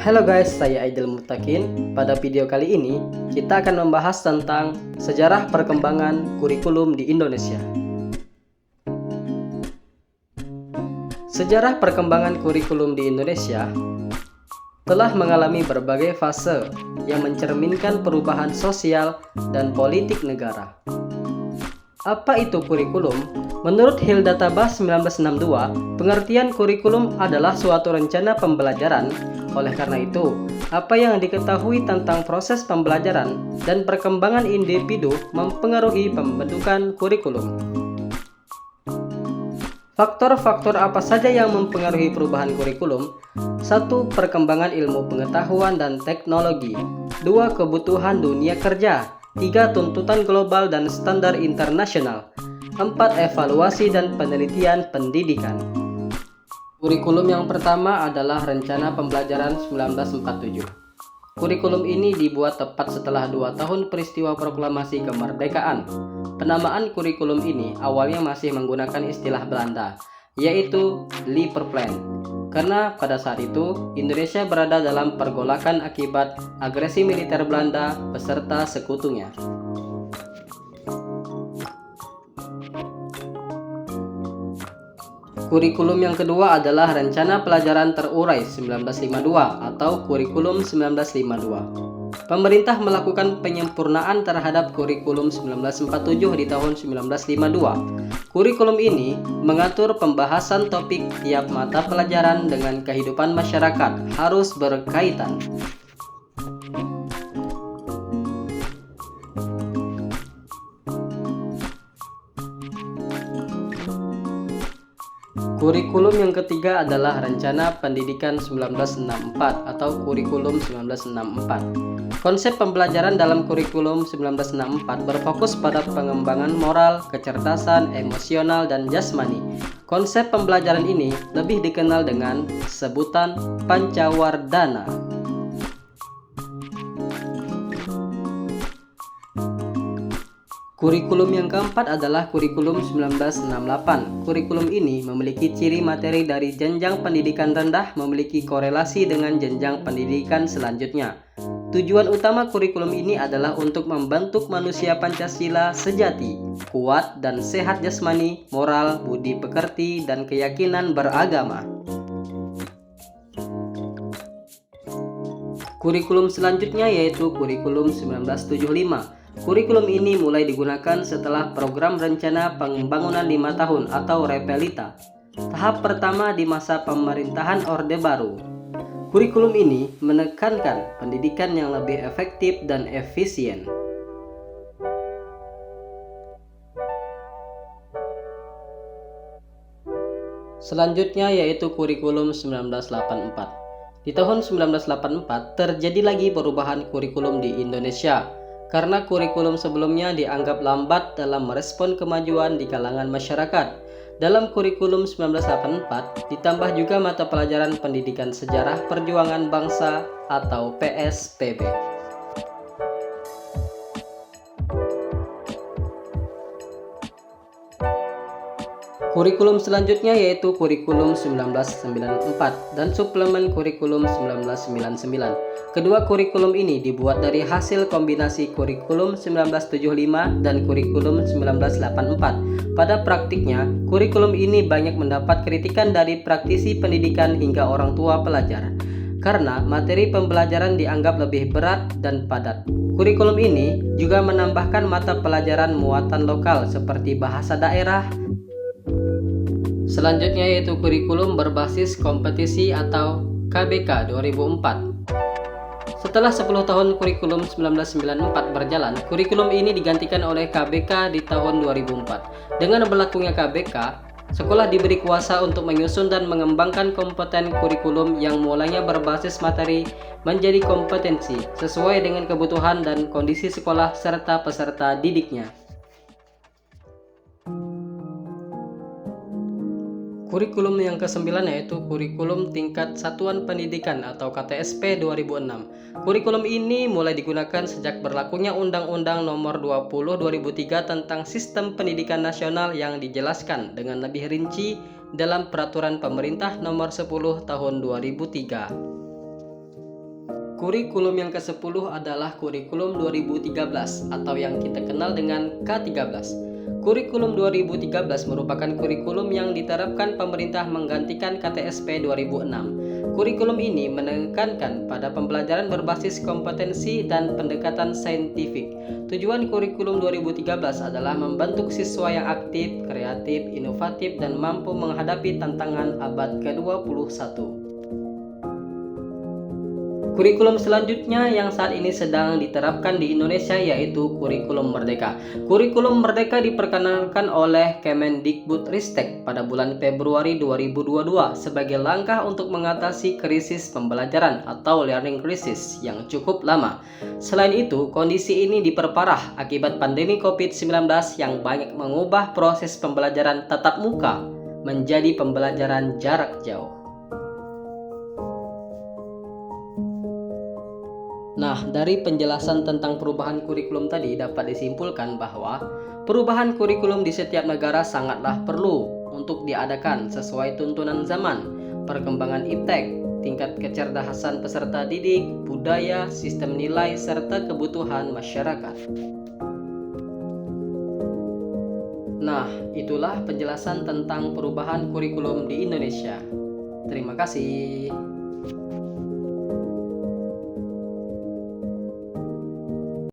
Halo guys, saya Aidil Mutakin. Pada video kali ini, kita akan membahas tentang sejarah perkembangan kurikulum di Indonesia. Sejarah perkembangan kurikulum di Indonesia telah mengalami berbagai fase yang mencerminkan perubahan sosial dan politik negara. Apa itu kurikulum? Menurut Hilda Tabas 1962, pengertian kurikulum adalah suatu rencana pembelajaran. Oleh karena itu, apa yang diketahui tentang proses pembelajaran dan perkembangan individu mempengaruhi pembentukan kurikulum. Faktor-faktor apa saja yang mempengaruhi perubahan kurikulum? 1. Perkembangan ilmu pengetahuan dan teknologi. 2. Kebutuhan dunia kerja. 3. Tuntutan global dan standar internasional. 4. Evaluasi dan penelitian pendidikan. Kurikulum yang pertama adalah Rencana Pembelajaran 1947. Kurikulum ini dibuat tepat setelah 2 tahun peristiwa proklamasi kemerdekaan. Penamaan kurikulum ini awalnya masih menggunakan istilah Belanda, yaitu Leerplan. Karena pada saat itu, Indonesia berada dalam pergolakan akibat agresi militer Belanda beserta sekutunya. Kurikulum yang kedua adalah Rencana Pelajaran Terurai 1952 atau Kurikulum 1952. Pemerintah melakukan penyempurnaan terhadap Kurikulum 1947 di tahun 1952. Kurikulum ini mengatur pembahasan topik tiap mata pelajaran dengan kehidupan masyarakat harus berkaitan. Kurikulum yang ketiga adalah Rencana Pendidikan 1964 atau Kurikulum 1964. Konsep pembelajaran dalam Kurikulum 1964 berfokus pada pengembangan moral, kecerdasan, emosional, dan jasmani. Konsep pembelajaran ini lebih dikenal dengan sebutan Pancawardhana. Kurikulum yang keempat adalah Kurikulum 1968. Kurikulum ini memiliki ciri materi dari jenjang pendidikan rendah memiliki korelasi dengan jenjang pendidikan selanjutnya. Tujuan utama kurikulum ini adalah untuk membentuk manusia Pancasila sejati, kuat dan sehat jasmani, moral, budi pekerti, dan keyakinan beragama. Kurikulum selanjutnya yaitu Kurikulum 1975. Kurikulum ini mulai digunakan setelah program rencana pembangunan 5 tahun atau Repelita, tahap pertama di masa pemerintahan Orde Baru. Kurikulum ini menekankan pendidikan yang lebih efektif dan efisien. Selanjutnya yaitu Kurikulum 1984. Di tahun 1984 terjadi lagi perubahan kurikulum di Indonesia. Karena kurikulum sebelumnya dianggap lambat dalam merespon kemajuan di kalangan masyarakat. Dalam kurikulum 1984 ditambah juga mata pelajaran Pendidikan Sejarah Perjuangan Bangsa atau PSPB. Kurikulum selanjutnya yaitu Kurikulum 1994 dan Suplemen Kurikulum 1999. Kedua kurikulum ini dibuat dari hasil kombinasi Kurikulum 1975 dan Kurikulum 1984. Pada praktiknya, kurikulum ini banyak mendapat kritikan dari praktisi pendidikan hingga orang tua pelajar, karena materi pembelajaran dianggap lebih berat dan padat. Kurikulum ini juga menambahkan mata pelajaran muatan lokal seperti bahasa daerah. Selanjutnya yaitu kurikulum berbasis kompetisi atau KBK 2004. Setelah 10 tahun kurikulum 1994 berjalan, kurikulum ini digantikan oleh KBK di tahun 2004. Dengan berlakunya KBK, sekolah diberi kuasa untuk menyusun dan mengembangkan kompeten kurikulum yang mulanya berbasis materi menjadi kompetensi sesuai dengan kebutuhan dan kondisi sekolah serta peserta didiknya. Kurikulum yang ke-9 yaitu Kurikulum Tingkat Satuan Pendidikan atau KTSP 2006. Kurikulum ini mulai digunakan sejak berlakunya Undang-Undang Nomor 20 2003 tentang Sistem Pendidikan Nasional yang dijelaskan dengan lebih rinci dalam Peraturan Pemerintah Nomor 10 Tahun 2003. Kurikulum yang ke-10 adalah kurikulum 2013 atau yang kita kenal dengan K13. Kurikulum 2013 merupakan kurikulum yang diterapkan pemerintah menggantikan KTSP 2006. Kurikulum ini menekankan pada pembelajaran berbasis kompetensi dan pendekatan saintifik. Tujuan kurikulum 2013 adalah membentuk siswa yang aktif, kreatif, inovatif, dan mampu menghadapi tantangan abad ke-21. Kurikulum selanjutnya yang saat ini sedang diterapkan di Indonesia yaitu Kurikulum Merdeka. Kurikulum Merdeka diperkenalkan oleh Kemendikbudristek pada bulan Februari 2022 sebagai langkah untuk mengatasi krisis pembelajaran atau learning crisis yang cukup lama. Selain itu, kondisi ini diperparah akibat pandemi COVID-19 yang banyak mengubah proses pembelajaran tatap muka menjadi pembelajaran jarak jauh. Nah, dari penjelasan tentang perubahan kurikulum tadi dapat disimpulkan bahwa perubahan kurikulum di setiap negara sangatlah perlu untuk diadakan sesuai tuntunan zaman, perkembangan iptek, tingkat kecerdasan peserta didik, budaya, sistem nilai, serta kebutuhan masyarakat. Nah, itulah penjelasan tentang perubahan kurikulum di Indonesia. Terima kasih.